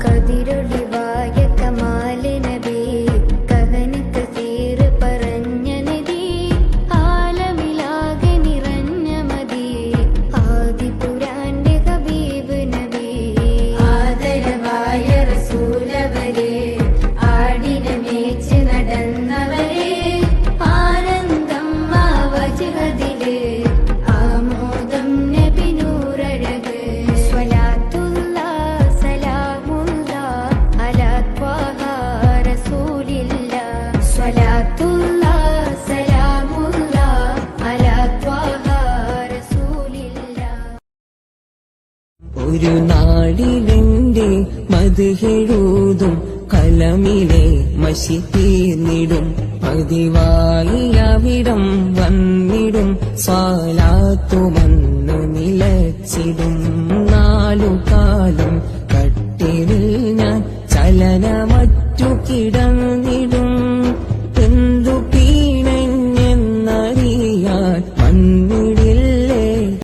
കതിരൊളിവായ കമാല നബി കഹന കസീർ പറഞ്ഞ നദി ആലമിലാകെ നിറഞ്ഞ മതി ആദിപുരാന്റെ ഹബീബ് നബി ആദരവായ റസൂലവരെ ആടിനെ മേച്ച് നടന്നവരെ ആനന്ദം ആ വജ്ഹദില് ആമോദം നബി നൂറഴക് സ്വലാത്തുള്ള സലാമുള്ള അലാ ത്വാഹ റസൂലില്ല സ്വലാത്തുള്ള സലാമുള്ള അലാ ത്വാഹ റസൂലില്ല. ഒരു നാടിലെന്റെ മദ്ഹെഴുതും കലമിലെ മഷി തീർന്നിടും പതിവായി അവിടം വന്നിടും സ്വലാത്തുമന്നു നിലച്ചിടും നാലുകാലം കട്ടിലിൽ ഞാൻ ചലനമറ്റു കിടന്നിടും